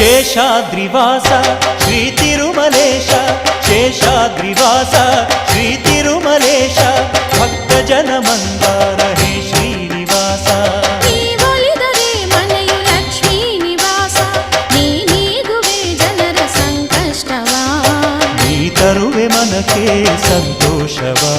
ಶೇಷಾದ್ರಿವಾಸ ಶ್ರೀ ತಿರುಮಲೇಶ ಶೇಷಾದ್ರಿವಾಸ ಶ್ರೀ ತಿರುಮಲೇಶ ಭಕ್ತ ಜನ ಮಂದಾರ ಹೇ ಶ್ರೀನಿವಾಸ ನೀವೊಲಿದರೆ ಮನೆಯು ಲಕ್ಷ್ಮೀ ನಿವಾಸ ನೀ ನೀಗುವೆ ಜನರ ಸಂಕಷ್ಟವ ನೀ ತರುವೆ ಮನಕ್ಕೆ ಸಂತೋಷವಾ